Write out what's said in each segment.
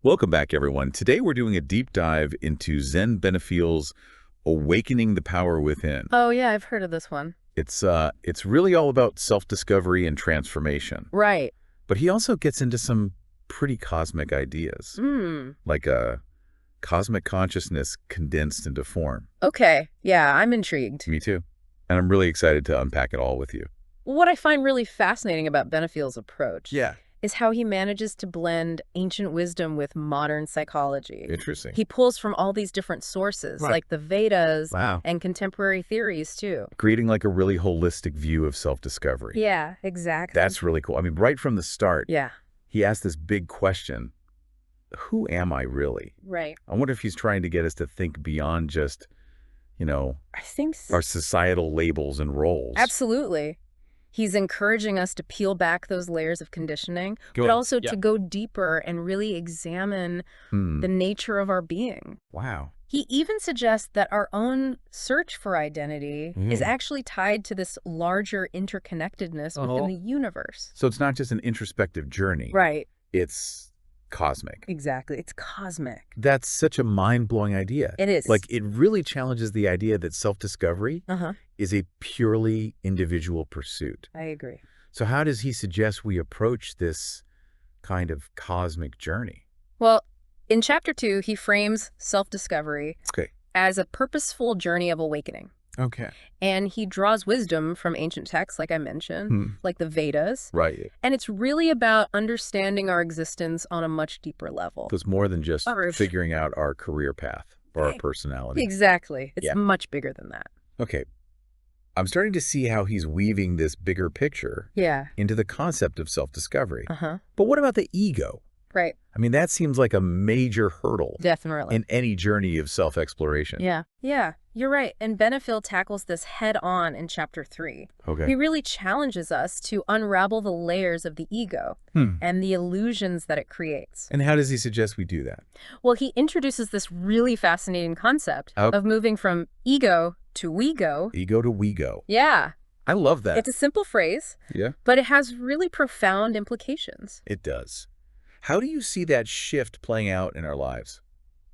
Welcome back, everyone. Today we're doing a deep dive into Zen Benefiel's Awakening the Power Within. Oh, yeah, I've heard of this one. It's really all about self-discovery and transformation. Right. But he also gets into some pretty cosmic ideas, like a cosmic consciousness condensed into form. Okay. Yeah, I'm intrigued. Me too. And I'm really excited to unpack it all with you. What I find really fascinating about Benefiel's approach Yeah. is how he manages to blend ancient wisdom with modern psychology. Interesting. He pulls from all these different sources, like the Vedas and contemporary theories, too. Creating like a really holistic view of self-discovery. Yeah, exactly. That's really cool. I mean, right from the start, Yeah. he asked this big question, who am I really? Right. I wonder if he's trying to get us to think beyond just, I think our societal labels and roles. Absolutely. He's encouraging us to peel back those layers of conditioning, but also to go deeper and really examine the nature of our being. Wow. He even suggests that our own search for identity is actually tied to this larger interconnectedness within the universe. So it's not just an introspective journey. Right. It's cosmic. Exactly. It's cosmic. That's such a mind-blowing idea. It is. Like, it really challenges the idea that self-discovery is a purely individual pursuit. I agree. So how does he suggest we approach this kind of cosmic journey? Well, in Chapter 2, he frames self-discovery as a purposeful journey of awakening. Okay. And he draws wisdom from ancient texts, like I mentioned, like the Vedas. Right. And it's really about understanding our existence on a much deeper level. So it's more than just figuring out our career path or our personality. Exactly. It's much bigger than that. Okay. I'm starting to see how he's weaving this bigger picture into the concept of self-discovery. But what about the ego? Right. I mean, that seems like a major hurdle. Definitely. In any journey of self-exploration. Yeah. Yeah, you're right. And Benefiel tackles this head on in Chapter 3. Okay. He really challenges us to unravel the layers of the ego and the illusions that it creates. And how does he suggest we do that? Well, he introduces this really fascinating concept of moving from ego to we-go. Ego to we-go. Yeah. I love that. It's a simple phrase. Yeah. But it has really profound implications. It does. How do you see that shift playing out in our lives?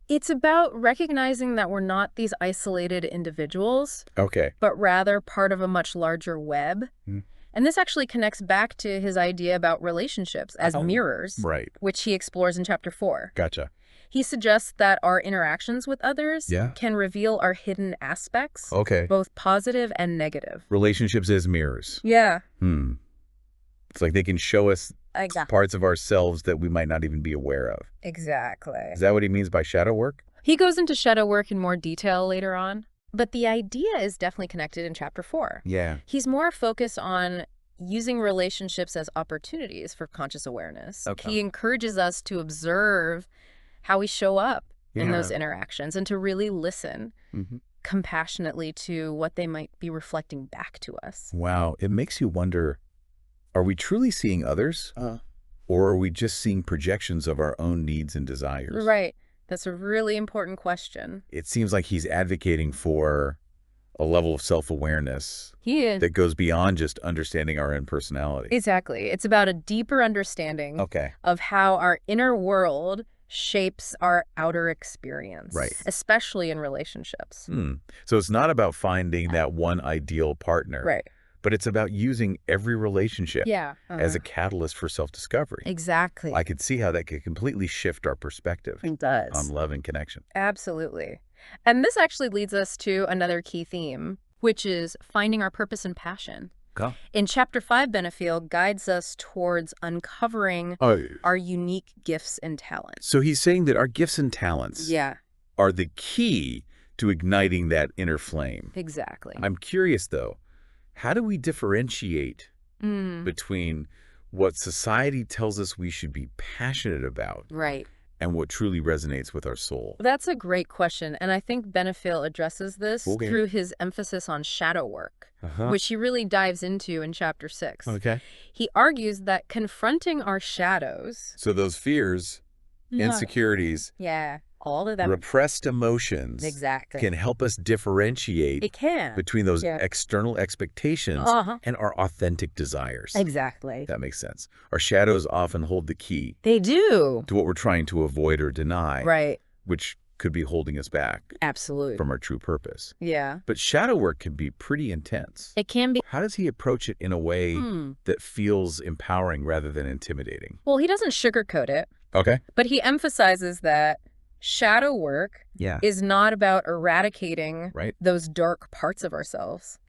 It's about recognizing that we're not these isolated individuals, but rather part of a much larger web. And this actually connects back to his idea about relationships as mirrors, which he explores in Chapter 4. Gotcha. He suggests that our interactions with others can reveal our hidden aspects, both positive and negative. Relationships as mirrors. Yeah. It's like they can show us parts of ourselves that we might not even be aware of. Exactly. Is that what he means by shadow work? He goes into shadow work in more detail later on, but the idea is definitely connected in Chapter 4. Yeah. He's more focused on using relationships as opportunities for conscious awareness. He encourages us to observe how we show up in those interactions and to really listen compassionately to what they might be reflecting back to us. Wow. It makes you wonder, are we truly seeing others? Or are we just seeing projections of our own needs and desires? Right. That's a really important question. It seems like he's advocating for a level of self-awareness that goes beyond just understanding our own personality. Exactly. It's about a deeper understanding of how our inner world shapes our outer experience, especially in relationships. So it's not about finding that one ideal partner, but it's about using every relationship as a catalyst for self-discovery. Exactly. I could see how that could completely shift our perspective on love and connection. Absolutely. And this actually leads us to another key theme, which is finding our purpose and passion. In Chapter 5, Benefiel guides us towards uncovering our unique gifts and talents. So he's saying that our gifts and talents are the key to igniting that inner flame. Exactly. I'm curious, though, how do we differentiate between what society tells us we should be passionate about and what truly resonates with our soul? That's a great question, and I think Benefiel addresses this through his emphasis on shadow work, which he really dives into in Chapter 6. He argues that confronting our shadows... So those fears, insecurities, All of them. Repressed emotions can help us differentiate between those external expectations and our authentic desires. Exactly. That makes sense. Our shadows often hold the key. They do. To what we're trying to avoid or deny. Right. Which could be holding us back. Absolutely. From our true purpose. Yeah. But shadow work can be pretty intense. It can be. How does he approach it in a way that feels empowering rather than intimidating? Well, he doesn't sugarcoat it. Okay. But he emphasizes that shadow work is not about eradicating those dark parts of ourselves.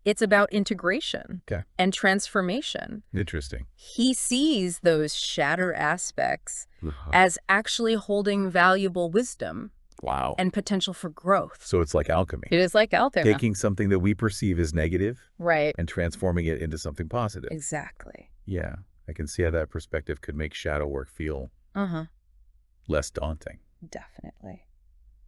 It's about integration and transformation. Interesting. He sees those shadow aspects as actually holding valuable wisdom. Wow. And potential for growth. So it's like alchemy. It is like alchemy. Taking something that we perceive as negative and transforming it into something positive. Exactly. Yeah. I can see how that perspective could make shadow work feel less daunting. Definitely.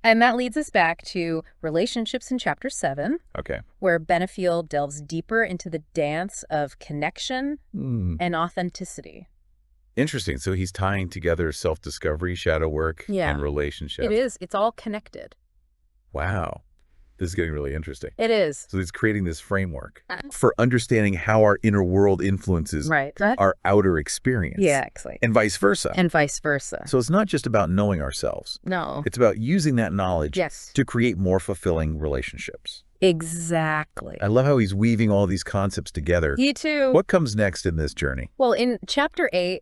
And that leads us back to relationships in Chapter 7. Okay. Where Benefiel delves deeper into the dance of connection and authenticity. Interesting. So he's tying together self-discovery, shadow work, and relationships. It is. It's all connected. Wow. This is getting really interesting. It is. So he's creating this framework for understanding how our inner world influences our outer experience. Yeah, exactly. And vice versa. And vice versa. So it's not just about knowing ourselves. No. It's about using that knowledge to create more fulfilling relationships. Exactly. I love how he's weaving all these concepts together. Me too. What comes next in this journey? Well, in Chapter 8,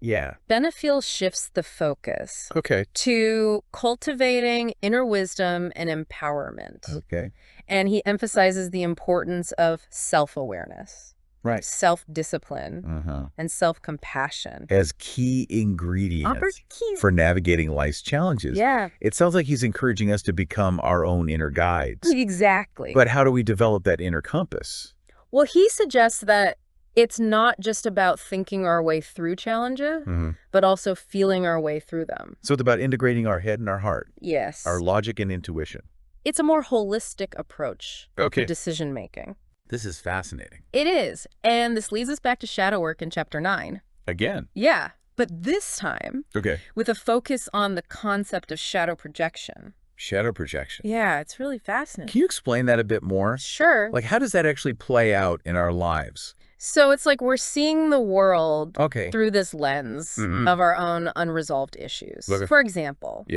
Benefiel shifts the focus to cultivating inner wisdom and empowerment. Okay. And he emphasizes the importance of self-awareness. Right. Self-discipline and self-compassion. As key ingredients for navigating life's challenges. Yeah. It sounds like he's encouraging us to become our own inner guides. Exactly. But how do we develop that inner compass? Well, he suggests that it's not just about thinking our way through challenges, but also feeling our way through them. So it's about integrating our head and our heart. Yes. Our logic and intuition. It's a more holistic approach to decision-making. This is fascinating. It is. And this leads us back to shadow work in Chapter 9. Again? Yeah. But this time, with a focus on the concept of shadow projection. Shadow projection. Yeah, it's really fascinating. Can you explain that a bit more? Sure. Like, how does that actually play out in our lives? So it's like we're seeing the world through this lens of our own unresolved issues. For example,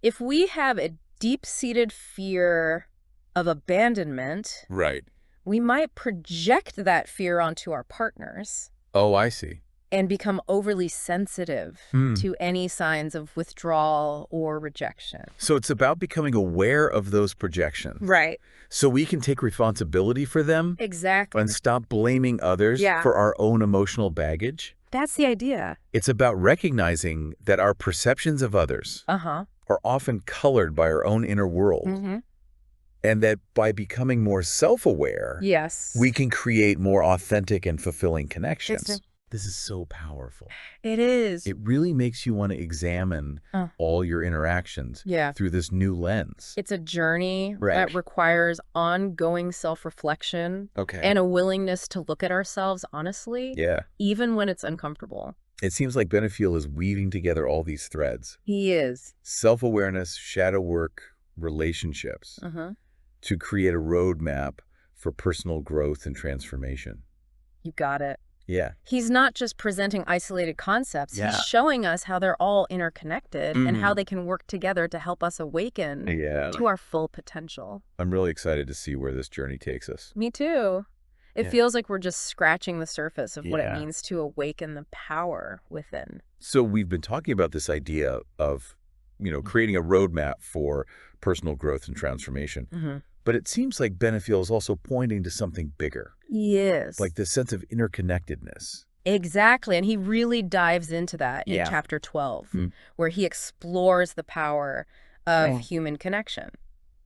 if we have a deep-seated fear of abandonment, we might project that fear onto our partners. Oh, I see. And become overly sensitive to any signs of withdrawal or rejection. So it's about becoming aware of those projections. Right. So we can take responsibility for them. Exactly. And stop blaming others for our own emotional baggage. That's the idea. It's about recognizing that our perceptions of others are often colored by our own inner world. And that by becoming more self-aware, we can create more authentic and fulfilling connections. This is so powerful. It is. It really makes you want to examine all your interactions through this new lens. It's a journey that requires ongoing self-reflection and a willingness to look at ourselves honestly, even when it's uncomfortable. It seems like Benefiel is weaving together all these threads. He is. Self-awareness, shadow work, relationships, to create a roadmap for personal growth and transformation. You got it. Yeah. He's not just presenting isolated concepts. He's showing us how they're all interconnected and how they can work together to help us awaken to our full potential. I'm really excited to see where this journey takes us. Me too. It feels like we're just scratching the surface of what it means to awaken the power within. So we've been talking about this idea of, creating a roadmap for personal growth and transformation. But it seems like Benefiel is also pointing to something bigger. Yes. Like this sense of interconnectedness. Exactly. And he really dives into that in Chapter 12, where he explores the power of human connection.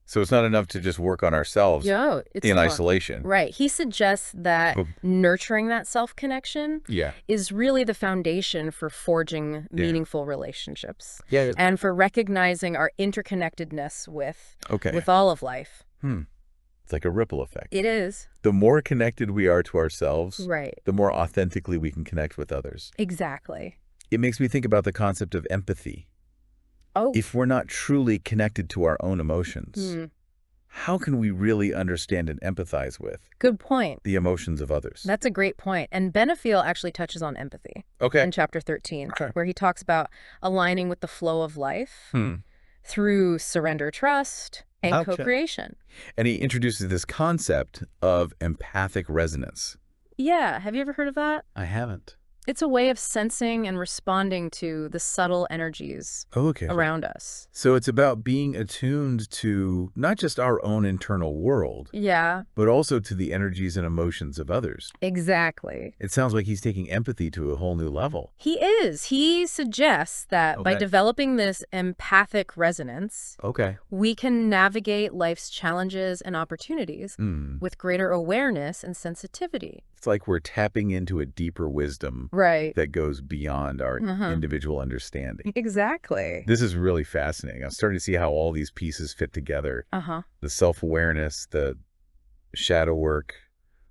So it's not enough to just work on ourselves in isolation. Right. He suggests that nurturing that self-connection is really the foundation for forging meaningful relationships. And for recognizing our interconnectedness with all of life. It's like a ripple effect. It is. The more connected we are to ourselves, the more authentically we can connect with others. Exactly. It makes me think about the concept of empathy. Oh. If we're not truly connected to our own emotions, how can we really understand and empathize with Good point. the emotions of others? That's a great point. And Benefiel actually touches on empathy in chapter 13, where he talks about aligning with the flow of life through surrender trust and co-creation. And he introduces this concept of empathic resonance. Yeah. Have you ever heard of that? I haven't. It's a way of sensing and responding to the subtle energies around us. So it's about being attuned to not just our own internal world, but also to the energies and emotions of others. Exactly. It sounds like he's taking empathy to a whole new level. He is. He suggests that by developing this empathic resonance, we can navigate life's challenges and opportunities with greater awareness and sensitivity. It's like we're tapping into a deeper wisdom that goes beyond our individual understanding. Exactly. This is really fascinating. I'm starting to see how all these pieces fit together. The self-awareness, the shadow work,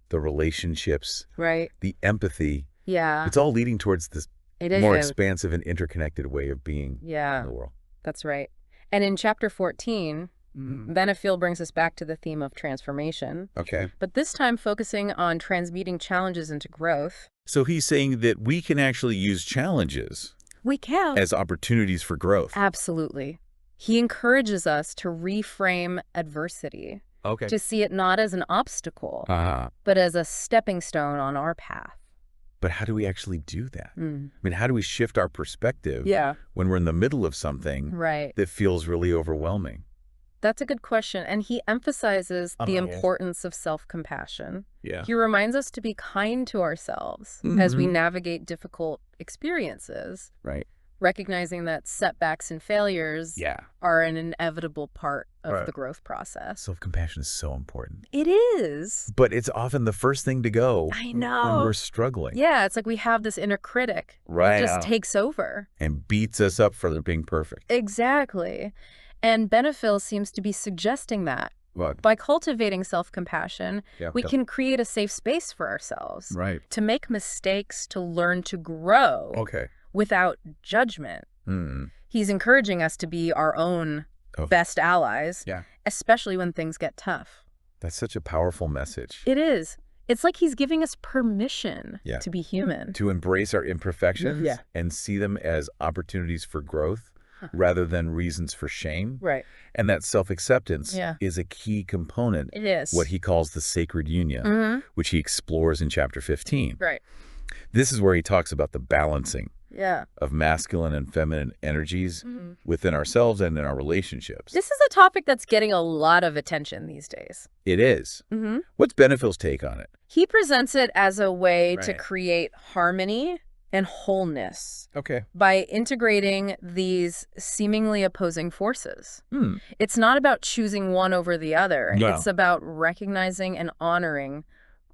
the relationships, the empathy. Yeah. It's all leading towards this more expansive and interconnected way of being in the world. That's right. And in chapter 14, Benefiel brings us back to the theme of transformation. But this time focusing on transmuting challenges into growth. So he's saying that we can actually use challenges as opportunities for growth. Absolutely. He encourages us to reframe adversity, to see it not as an obstacle, but as a stepping stone on our path. But how do we actually do that? I mean, how do we shift our perspective when we're in the middle of something that feels really overwhelming? That's a good question. And he emphasizes the importance of self-compassion. He reminds us to be kind to ourselves as we navigate difficult experiences. Recognizing that setbacks and failures are an inevitable part of the growth process. Self-compassion is so important. It is. But it's often the first thing to go I know. when we're struggling. Yeah, it's like we have this inner critic that just takes over. And beats us up for being perfect. Exactly. And Benefiel seems to be suggesting that by cultivating self-compassion, we can create a safe space for ourselves to make mistakes, to learn to grow without judgment. He's encouraging us to be our own best allies, especially when things get tough. That's such a powerful message. It is. It's like he's giving us permission to be human. To embrace our imperfections and see them as opportunities for growth rather than reasons for shame. And that self-acceptance is a key component. It is. What he calls the sacred union, which he explores in chapter 15. This is where he talks about the balancing of masculine and feminine energies within ourselves and in our relationships. This is a topic that's getting a lot of attention these days. It is. What's Benefiel's take on it? He presents it as a way to create harmony and wholeness by integrating these seemingly opposing forces. It's not about choosing one over the other. It's about recognizing and honoring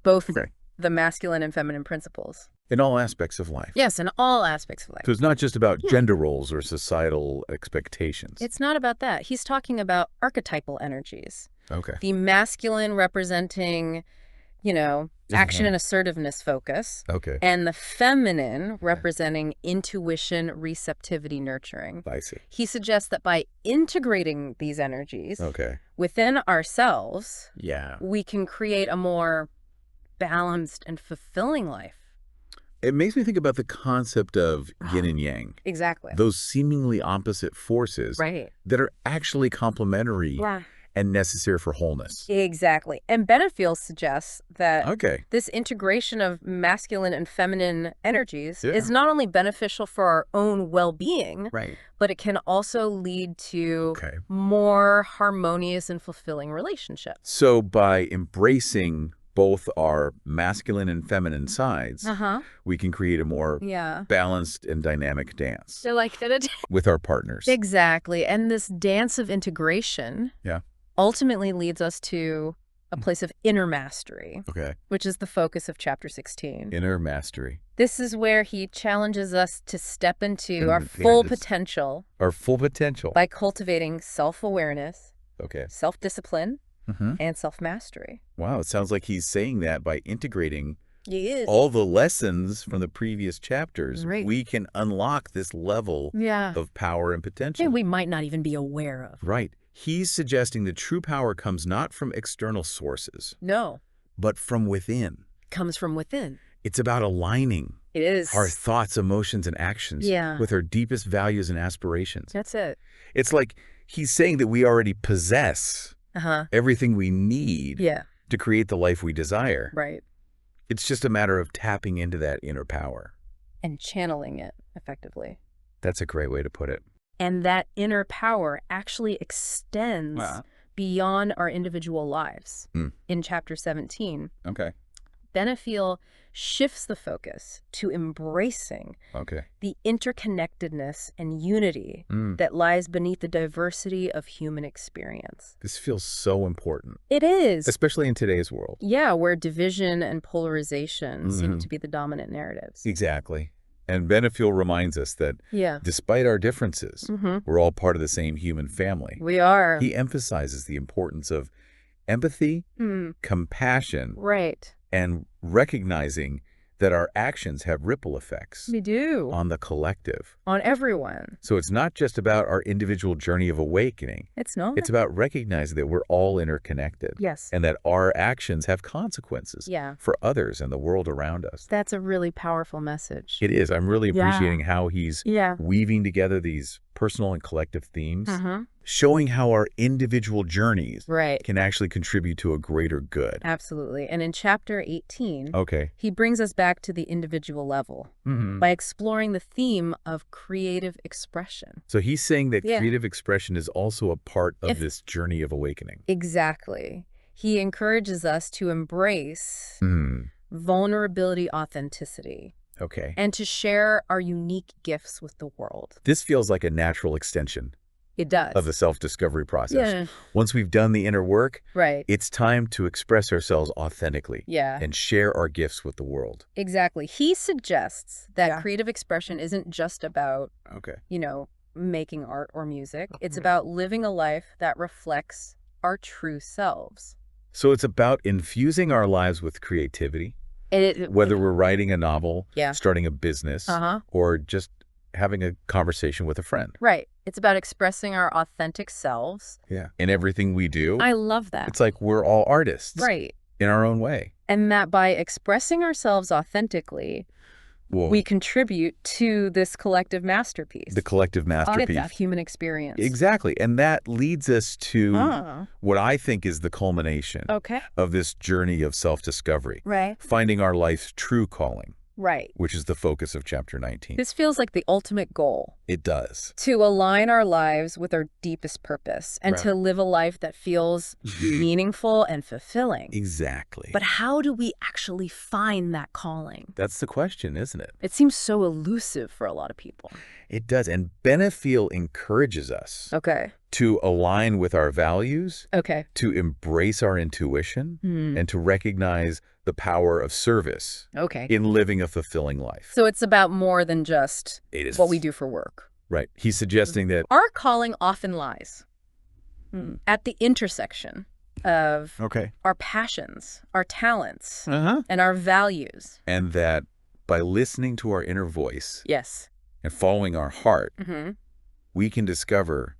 both the masculine and feminine principles. In all aspects of life. Yes, in all aspects of life. So it's not just about gender roles or societal expectations. It's not about that. He's talking about archetypal energies. The masculine representing, you know, action and assertiveness focus. And the feminine representing intuition, receptivity, nurturing. I see. He suggests that by integrating these energies within ourselves, we can create a more balanced and fulfilling life. It makes me think about the concept of yin and yang. Exactly. Those seemingly opposite forces that are actually complementary and necessary for wholeness. Exactly. And Benefiel suggests that this integration of masculine and feminine energies is not only beneficial for our own well-being, but it can also lead to more harmonious and fulfilling relationships. So by embracing both our masculine and feminine sides, we can create a more balanced and dynamic dance. So like with our partners. Exactly. And this dance of integration ultimately leads us to a place of inner mastery, which is the focus of chapter 16. Inner mastery. This is where he challenges us to step into our full potential. Our full potential. By cultivating self-awareness, self-discipline, and self-mastery. Wow, it sounds like he's saying that by integrating He is. All the lessons from the previous chapters, Right. we can unlock this level of power and potential. And we might not even be aware of. Right. He's suggesting that true power comes not from external sources. No. But from within. Comes from within. It's about aligning It is. our thoughts, emotions, and actions with our deepest values and aspirations. That's it. It's like he's saying that we already possess everything we need to create the life we desire. Right. It's just a matter of tapping into that inner power. And channeling it effectively. That's a great way to put it. And that inner power actually extends beyond our individual lives. In chapter 17, Benefiel shifts the focus to embracing the interconnectedness and unity that lies beneath the diversity of human experience. This feels so important. It is. Especially in today's world. Yeah, where division and polarization seem to be the dominant narratives. Exactly. And Benefiel reminds us that despite our differences, we're all part of the same human family. We are. He emphasizes the importance of empathy, compassion, and recognizing that our actions have ripple effects. We do. On the collective. On everyone. So it's not just about our individual journey of awakening. It's not. It's about recognizing that we're all interconnected. Yes. And that our actions have consequences for others and the world around us. That's a really powerful message. It is. I'm really appreciating how he's weaving together these personal and collective themes, showing how our individual journeys can actually contribute to a greater good. Absolutely. And in chapter 18, Okay. he brings us back to the individual level by exploring the theme of creative expression. So he's saying that creative expression is also a part of this journey of awakening. Exactly. He encourages us to embrace vulnerability, authenticity. Okay. And to share our unique gifts with the world. This feels like a natural extension. It does. Of the self-discovery process. Once we've done the inner work, it's time to express ourselves authentically and share our gifts with the world. Exactly. He suggests that creative expression isn't just about, you know, making art or music. It's about living a life that reflects our true selves. So it's about infusing our lives with creativity. Whether we're writing a novel, starting a business, or just having a conversation with a friend. Right. It's about expressing our authentic selves. Yeah. In everything we do. I love that. It's like we're all artists. Right. In our own way. And that by expressing ourselves authentically, we contribute to this collective masterpiece. The collective masterpiece. Of human experience. Exactly. And that leads us to what I think is the culmination of this journey of self-discovery. Right. Finding our life's true calling. Right. Which is the focus of chapter 19. This feels like the ultimate goal. It does. To align our lives with our deepest purpose and to live a life that feels meaningful and fulfilling. Exactly. But how do we actually find that calling? That's the question, isn't it? It seems so elusive for a lot of people. It does. And Benefiel encourages us to align with our values, to embrace our intuition, and to recognize the power of service in living a fulfilling life. So it's about more than just what we do for work. Right. He's suggesting that our calling often lies at the intersection of our passions, our talents, and our values. And that by listening to our inner voice and following our heart, we can discover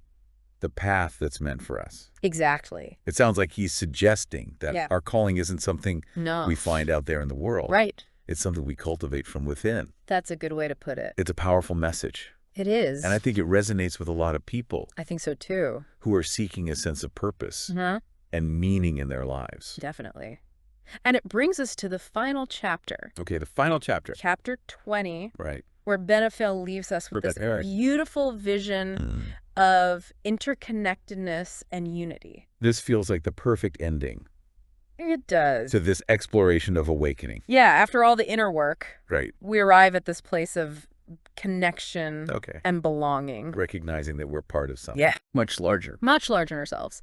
the path that's meant for us. Exactly. It sounds like he's suggesting that our calling isn't something we find out there in the world. Right. It's something we cultivate from within. That's a good way to put it. It's a powerful message. It is. And I think it resonates with a lot of people. I think so too. Who are seeking a sense of purpose and meaning in their lives. Definitely. And it brings us to the final chapter. Okay, the final chapter. Chapter 20. Right. Where Benefiel leaves us with this beautiful vision of interconnectedness and unity. This feels like the perfect ending. It does. To this exploration of awakening. Yeah, after all the inner work, we arrive at this place of connection and belonging. Recognizing that we're part of something. Yeah. Much larger. Much larger in ourselves.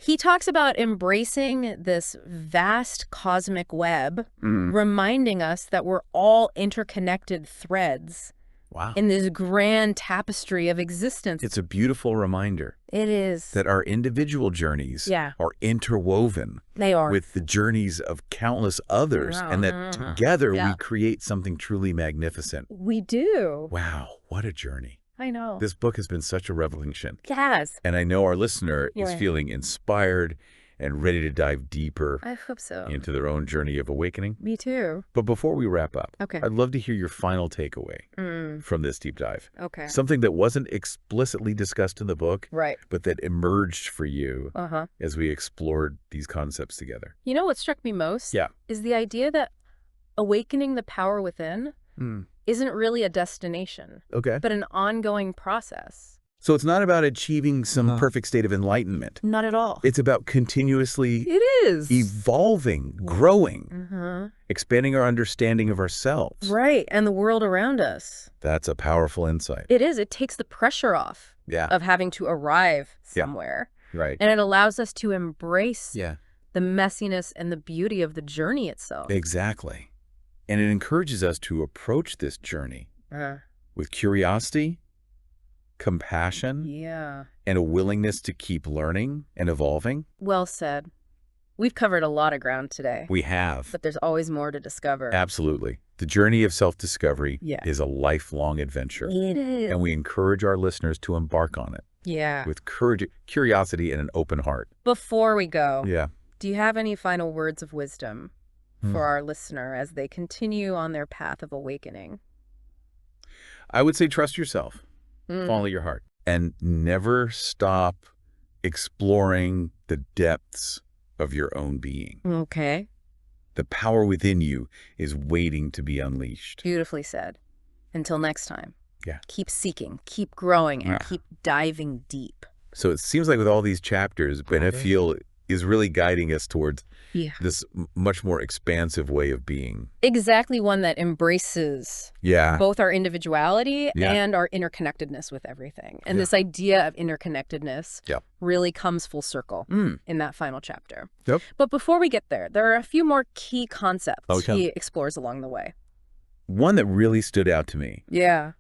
He talks about embracing this vast cosmic web, reminding us that we're all interconnected threads Wow. in this grand tapestry of existence. It's a beautiful reminder. It is. That our individual journeys are interwoven. They are. With the journeys of countless others, and that together we create something truly magnificent. We do. Wow, what a journey. I know. This book has been such a revelation. Yes. And I know our listener is feeling inspired and ready to dive deeper I hope so. into their own journey of awakening. Me too. But before we wrap up, Okay. I'd love to hear your final takeaway from this deep dive. Okay. Something that wasn't explicitly discussed in the book, Right. but that emerged for you as we explored these concepts together. You know what struck me most? Yeah. Is the idea that awakening the power within isn't really a destination, Okay. but an ongoing process. So it's not about achieving some perfect state of enlightenment. Not at all. It's about continuously It is. evolving, growing, expanding our understanding of ourselves. Right. And the world around us. That's a powerful insight. It is. It takes the pressure off Yeah. of having to arrive somewhere. Right. And it allows us to embrace Yeah. the messiness and the beauty of the journey itself. Exactly. And it encourages us to approach this journey with curiosity, compassion, and a willingness to keep learning and evolving. Well said. We've covered a lot of ground today. We have. But there's always more to discover. Absolutely. The journey of self-discovery Yeah. is a lifelong adventure. It is. And we encourage our listeners to embark on it Yeah. with courage, curiosity, and an open heart. Before we go, Yeah. do you have any final words of wisdom for our listener as they continue on their path of awakening? I would say trust yourself. Follow your heart. And never stop exploring the depths of your own being. Okay. The power within you is waiting to be unleashed. Beautifully said. Until next time. Yeah. Keep seeking, keep growing, and keep diving deep. So it seems like with all these chapters, Benefiel is really guiding us towards this much more expansive way of being. Exactly, one that embraces both our individuality and our interconnectedness with everything. And this idea of interconnectedness really comes full circle in that final chapter. Yep. But before we get there are a few more key concepts he explores along the way. One that really stood out to me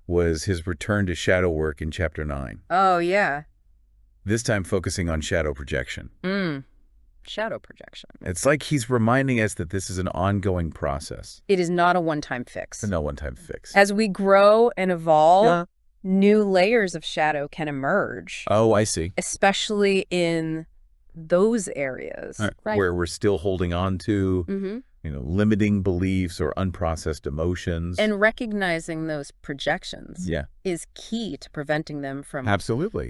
was his return to shadow work in chapter 9. Oh, yeah. This time focusing on shadow projection. Shadow projection. It's like he's reminding us that this is an ongoing process. It is not a one-time fix. No one-time fix. As we grow and evolve, new layers of shadow can emerge. Oh, I see. Especially in those areas. Right. Where we're still holding on to, limiting beliefs or unprocessed emotions. And recognizing those projections is key to preventing them from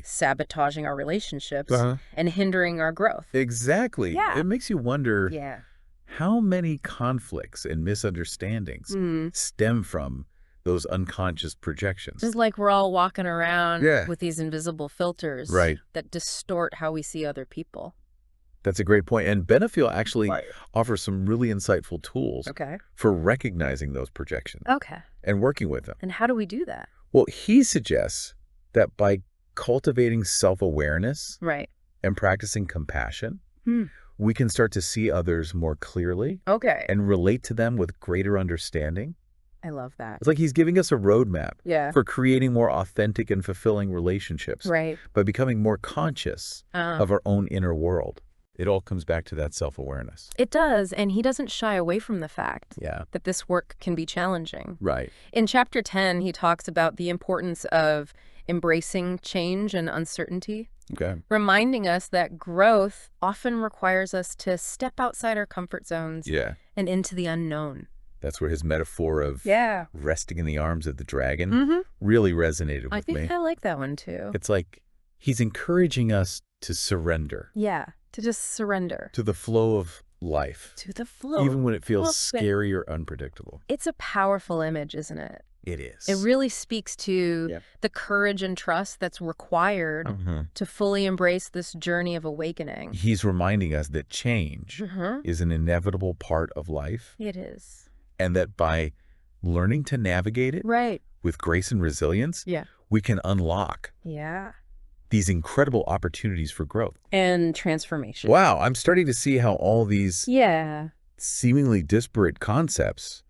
sabotaging our relationships and hindering our growth. Exactly. Yeah. It makes you wonder how many conflicts and misunderstandings stem from those unconscious projections. Just like we're all walking around with these invisible filters that distort how we see other people. That's a great point. And Benefiel actually offers some really insightful tools for recognizing those projections and working with them. And how do we do that? Well, he suggests that by cultivating self-awareness and practicing compassion, we can start to see others more clearly and relate to them with greater understanding. I love that. It's like he's giving us a roadmap for creating more authentic and fulfilling relationships by becoming more conscious of our own inner world. It all comes back to that self-awareness. It does, and he doesn't shy away from the fact that this work can be challenging. Right. In chapter 10, he talks about the importance of embracing change and uncertainty, reminding us that growth often requires us to step outside our comfort zones and into the unknown. That's where his metaphor of resting in the arms of the dragon really resonated with me. I think I like that one too. It's like he's encouraging us to surrender. Yeah. To just surrender. To the flow of life. To the flow. Even when it feels scary or unpredictable. It's a powerful image, isn't it? It is. It really speaks to the courage and trust that's required to fully embrace this journey of awakening. He's reminding us that change is an inevitable part of life. It is. And that by learning to navigate it with grace and resilience, we can unlock these incredible opportunities for growth. And transformation. Wow, I'm starting to see how all these seemingly disparate concepts,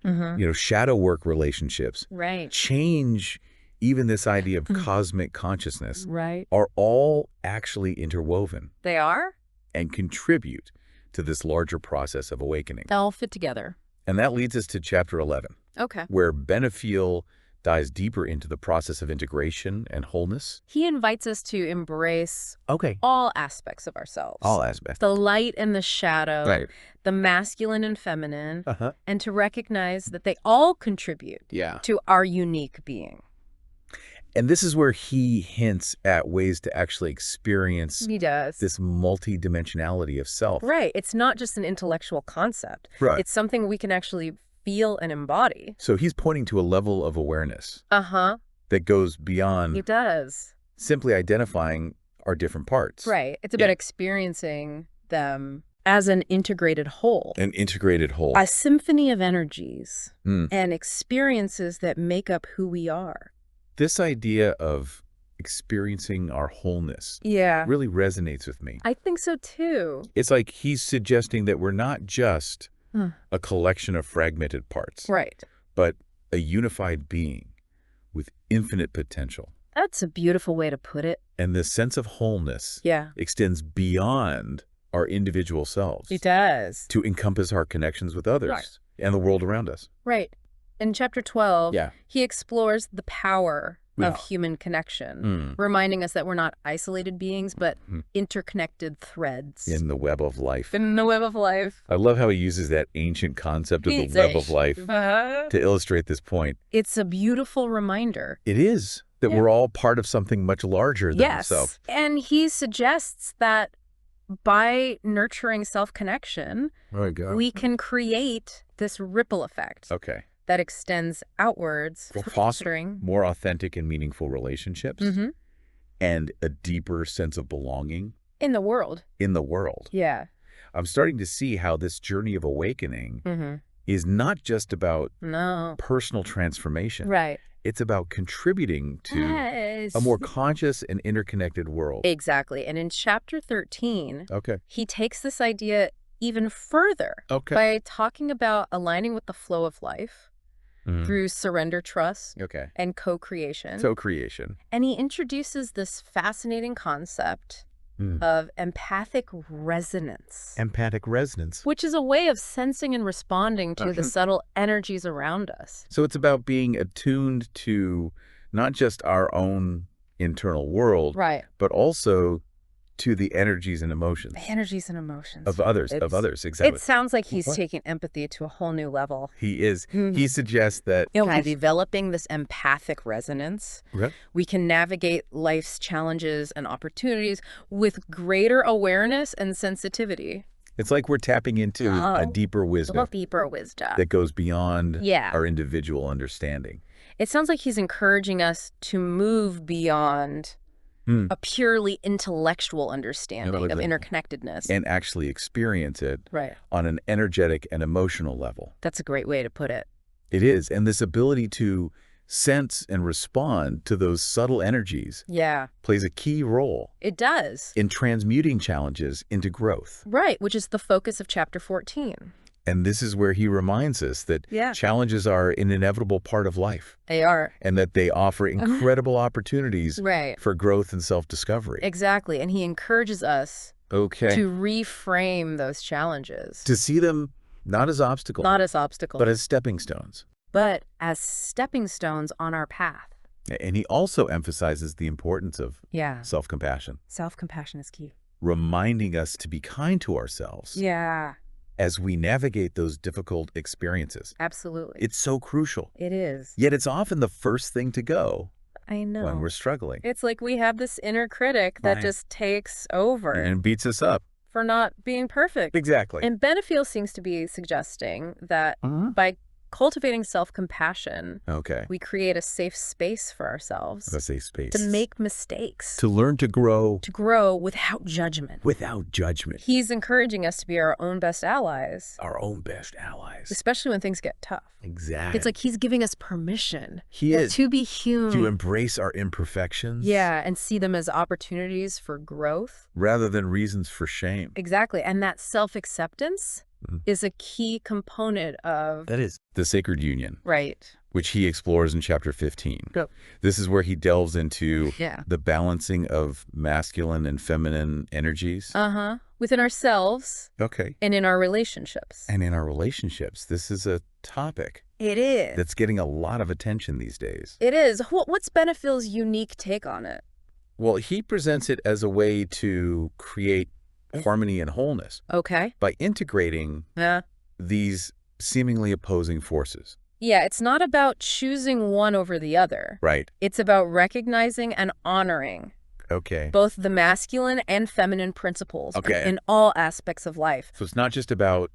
shadow work relationships, change even this idea of cosmic consciousness, are all actually interwoven. They are? And contribute to this larger process of awakening. They all fit together. And that leads us to chapter 11. Okay. Where Benefiel dives deeper into the process of integration and wholeness. He invites us to embrace all aspects of ourselves. All aspects. The light and the shadow, the masculine and feminine, and to recognize that they all contribute to our unique being. And this is where he hints at ways to actually experience this multidimensionality of self. Right. It's not just an intellectual concept. Right. It's something we can actually feel and embody. So he's pointing to a level of awareness that goes beyond simply identifying our different parts. Right. It's about experiencing them as an integrated whole. An integrated whole. A symphony of energies and experiences that make up who we are. This idea of experiencing our wholeness really resonates with me. I think so too. It's like he's suggesting that we're not just a collection of fragmented parts. Right. But a unified being with infinite potential. That's a beautiful way to put it. And the sense of wholeness extends beyond our individual selves. It does. To encompass our connections with others and the world around us. Right. In chapter 12, he explores the power of human connection, reminding us that we're not isolated beings, but interconnected threads. In the web of life. In the web of life. I love how he uses that ancient concept of the web of life to illustrate this point. It's a beautiful reminder. It is. That we're all part of something much larger than ourselves. And he suggests that by nurturing self-connection, we can create this ripple effect. That extends outwards, fostering more authentic and meaningful relationships and a deeper sense of belonging in the world. Yeah. I'm starting to see how this journey of awakening is not just about personal transformation. Right. It's about contributing to a more conscious and interconnected world. Exactly. And in chapter 13, he takes this idea even further by talking about aligning with the flow of life. Through surrender, trust, and co-creation. And he introduces this fascinating concept of empathic resonance. Empathic resonance. Which is a way of sensing and responding to the subtle energies around us. So it's about being attuned to not just our own internal world, but also to the energies and emotions. Of others, exactly. It sounds like he's taking empathy to a whole new level. He is. He suggests that by developing this empathic resonance, we can navigate life's challenges and opportunities with greater awareness and sensitivity. It's like we're tapping into a deeper wisdom. That goes beyond our individual understanding. It sounds like he's encouraging us to move beyond a purely intellectual understanding of interconnectedness. And actually experience it on an energetic and emotional level. That's a great way to put it. It is. And this ability to sense and respond to those subtle energies plays a key role. It does. In transmuting challenges into growth. Right, which is the focus of chapter 14. And this is where he reminds us that challenges are an inevitable part of life. They are. And that they offer incredible opportunities for growth and self-discovery. Exactly. And he encourages us to reframe those challenges. To see them not as obstacles. But as stepping stones. But as stepping stones on our path. And he also emphasizes the importance of self-compassion. Self-compassion is key. Reminding us to be kind to ourselves. As we navigate those difficult experiences. Absolutely. It's so crucial. It is. Yet it's often the first thing to go. I know. When we're struggling. It's like we have this inner critic that just takes over. And beats us up. For not being perfect. Exactly. And Benefiel seems to be suggesting that by cultivating self-compassion, we create a safe space for ourselves. A safe space. To make mistakes. To learn to grow. To grow without judgment. Without judgment. He's encouraging us to be our own best allies. Our own best allies. Especially when things get tough. Exactly. It's like he's giving us permission. He is. To be human. To embrace our imperfections. Yeah, and see them as opportunities for growth. Rather than reasons for shame. Exactly. And that self-acceptance is a key component of... That is the sacred union. Right. Which he explores in chapter 15. Yep. This is where he delves into Yeah. the balancing of masculine and feminine energies. Within ourselves. Okay. And in our relationships. And in our relationships. This is a topic. It is. That's getting a lot of attention these days. It is. What's Benefiel's unique take on it? Well, he presents it as a way to create harmony and wholeness. Okay. By integrating these seemingly opposing forces. Yeah, it's not about choosing one over the other. Right. It's about recognizing and honoring both the masculine and feminine principles in all aspects of life. So it's not just about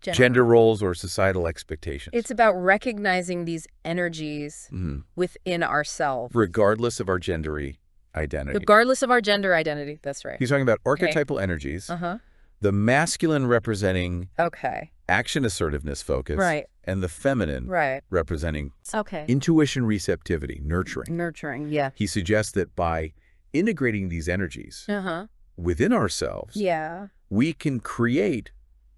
gender roles or societal expectations. It's about recognizing these energies within ourselves. Regardless of our gender identity. Regardless of our gender identity, that's right. He's talking about archetypal energies. The masculine representing action assertiveness focus. Right. And the feminine representing intuition receptivity, nurturing. Nurturing, yeah. He suggests that by integrating these energies within ourselves, we can create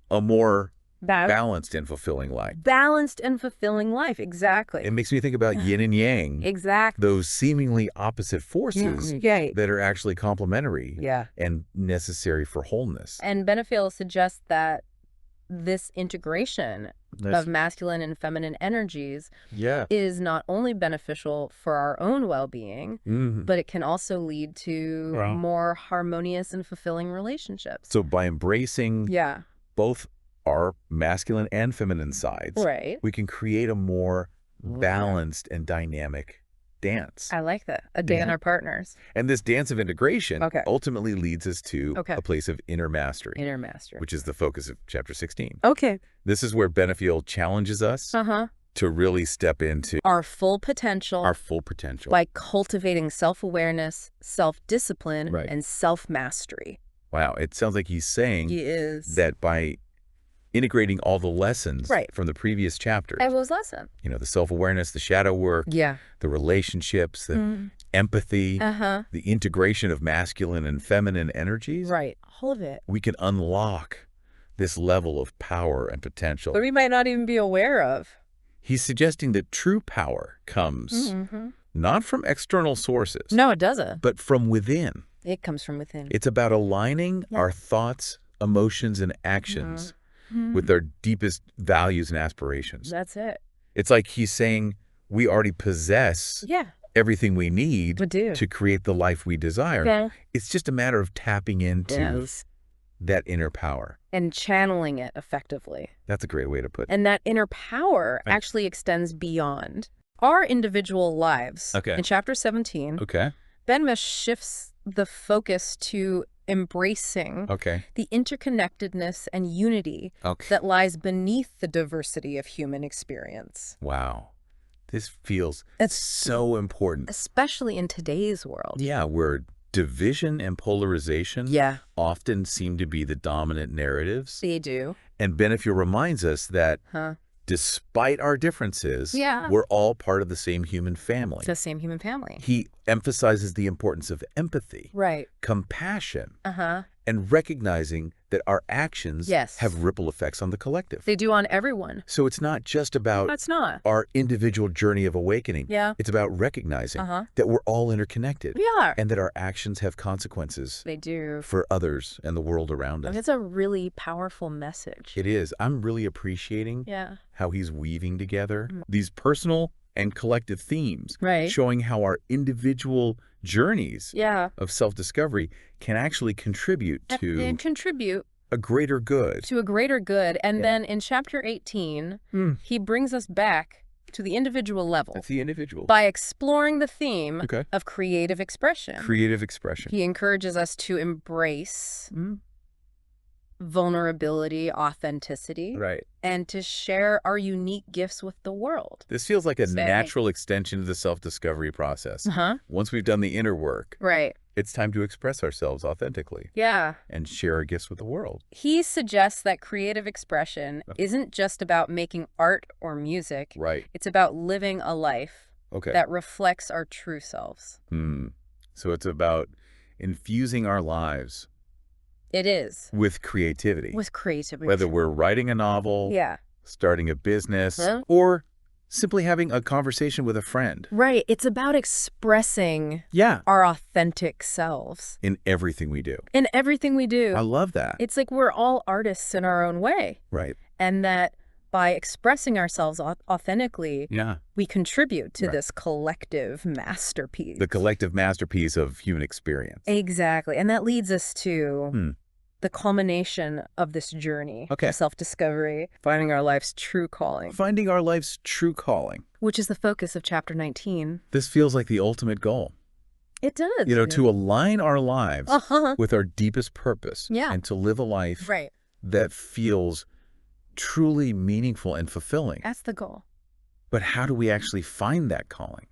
a more balanced and fulfilling life. Balanced and fulfilling life, exactly. It makes me think about yin and yang. Exactly. Those seemingly opposite forces that are actually complementary and necessary for wholeness. And Benefiel suggests that this integration of masculine and feminine energies is not only beneficial for our own well-being, but it can also lead to more harmonious and fulfilling relationships. So by embracing both our masculine and feminine sides, we can create a more balanced and dynamic dance. I like that. A dance our partners. And this dance of integration ultimately leads us to a place of inner mastery. Inner mastery. Which is the focus of chapter 16. Okay. This is where Benefiel challenges us to really step into our full potential. Our full potential. By cultivating self-awareness, self-discipline, and self-mastery. Wow. It sounds like he's saying that by integrating all the lessons from the previous chapters. Everyone's lesson. You know, the self-awareness, the shadow work, the relationships, the empathy, the integration of masculine and feminine energies. Right. All of it. We can unlock this level of power and potential. But we might not even be aware of. He's suggesting that true power comes not from external sources. No, it doesn't. But from within. It comes from within. It's about aligning our thoughts, emotions, and actions with our deepest values and aspirations. That's it. It's like he's saying we already possess everything we need to create the life we desire. It's just a matter of tapping into that inner power. And channeling it effectively. That's a great way to put it. And that inner power actually extends beyond our individual lives. In chapter 17, Benefiel shifts the focus to embracing the interconnectedness and unity that lies beneath the diversity of human experience. Wow. This feels so important. Especially in today's world. Yeah, where division and polarization often seem to be the dominant narratives. They do. And Benefiel reminds us that despite our differences, we're all part of the same human family. The same human family. He emphasizes the importance of empathy, compassion, and recognizing that our actions have ripple effects on the collective. They do on everyone. So it's not just about our individual journey of awakening. It's about recognizing that we're all interconnected. We are. And that our actions have consequences. They do. For others and the world around us. It's a really powerful message. It is. I'm really appreciating how he's weaving together these personal and collective themes, showing how our individual journeys of self-discovery can actually contribute to a greater good. To a greater good. And then in chapter 18, he brings us back to the individual level. That's the individual. By exploring the theme of creative expression. Creative expression. He encourages us to embrace vulnerability, authenticity, and to share our unique gifts with the world. This feels like a natural extension of the self-discovery process. Once we've done the inner work, it's time to express ourselves authentically. And share our gifts with the world. He suggests that creative expression isn't just about making art or music. It's about living a life that reflects our true selves. So it's about infusing our lives It is. With creativity. With creativity. Whether we're writing a novel, starting a business, or simply having a conversation with a friend. Right. It's about expressing our authentic selves. In everything we do. In everything we do. I love that. It's like we're all artists in our own way. Right. And that by expressing ourselves authentically, we contribute to this collective masterpiece. The collective masterpiece of human experience. Exactly. And that leads us to the culmination of this journey of self-discovery, finding our life's true calling. Finding our life's true calling. Which is the focus of Chapter 19. This feels like the ultimate goal. It does. You know, to align our lives with our deepest purpose. And to live a life that feels truly meaningful and fulfilling. That's the goal. But how do we actually find that calling?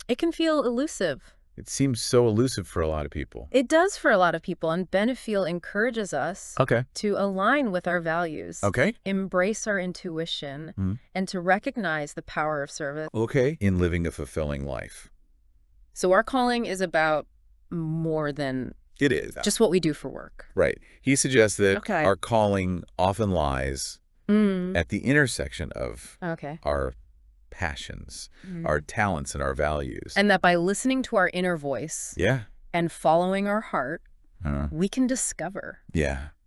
It can feel elusive. It seems so elusive for a lot of people. It does for a lot of people, and Benefiel encourages us to align with our values, embrace our intuition, and to recognize the power of service. In living a fulfilling life. So our calling is about more than just what we do for work. Right. He suggests that our calling often lies at the intersection of our passions, our talents, and our values. And that by listening to our inner voice and following our heart, we can discover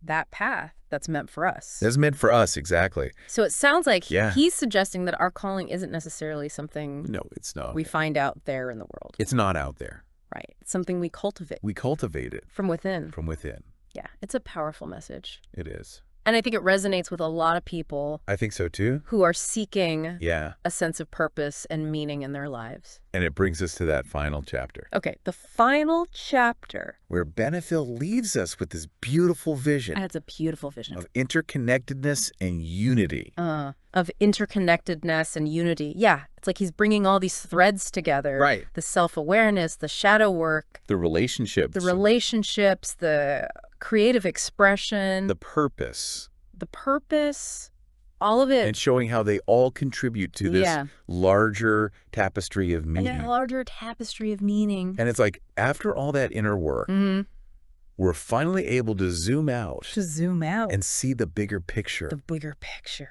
that path that's meant for us. That's meant for us, exactly. So it sounds like he's suggesting that our calling isn't necessarily something it's not. We find out there in the world. It's not out there. Right. It's something we cultivate. We cultivate it. From within. From within. Yeah. It's a powerful message. It is. And I think it resonates with a lot of people. I think so too. Who are seeking a sense of purpose and meaning in their lives. And it brings us to that final chapter. Okay, the final chapter. Where Benefiel leaves us with this beautiful vision. And it's a beautiful vision. Of interconnectedness and unity. Of interconnectedness and unity. Yeah, it's like he's bringing all these threads together. Right. The self-awareness, the shadow work. The relationships. The creative expression. The purpose. All of it. And showing how they all contribute to this larger tapestry of meaning. And a larger tapestry of meaning. And it's like, after all that inner work, we're finally able to zoom out. And see the bigger picture.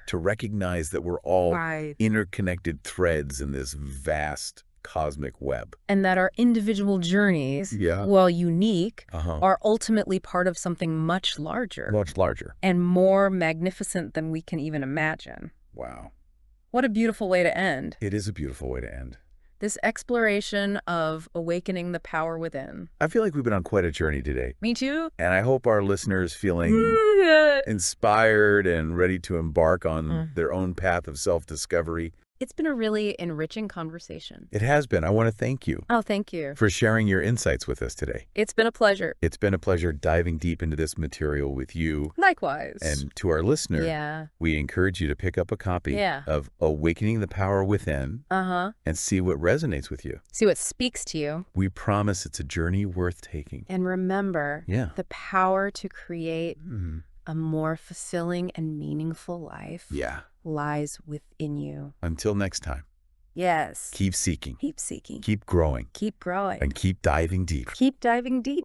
To recognize that we're all interconnected threads in this vast cosmic web. And that our individual journeys, while unique, are ultimately part of something much larger. Much larger. And more magnificent than we can even imagine. Wow. What a beautiful way to end. It is a beautiful way to end. This exploration of awakening the power within. I feel like we've been on quite a journey today. Me too. And I hope our listeners feeling inspired and ready to embark on their own path of self-discovery. It's been a really enriching conversation. It has been. I want to thank you. Oh, thank you. For sharing your insights with us today. It's been a pleasure. It's been a pleasure diving deep into this material with you. Likewise. And to our listener, we encourage you to pick up a copy of Awakening the Power Within and see what resonates with you. See what speaks to you. We promise it's a journey worth taking. And remember, the power to create a more fulfilling and meaningful life lies within you. Until next time. Yes. Keep seeking. Keep seeking. Keep growing. Keep growing. And keep diving deep. Keep diving deep.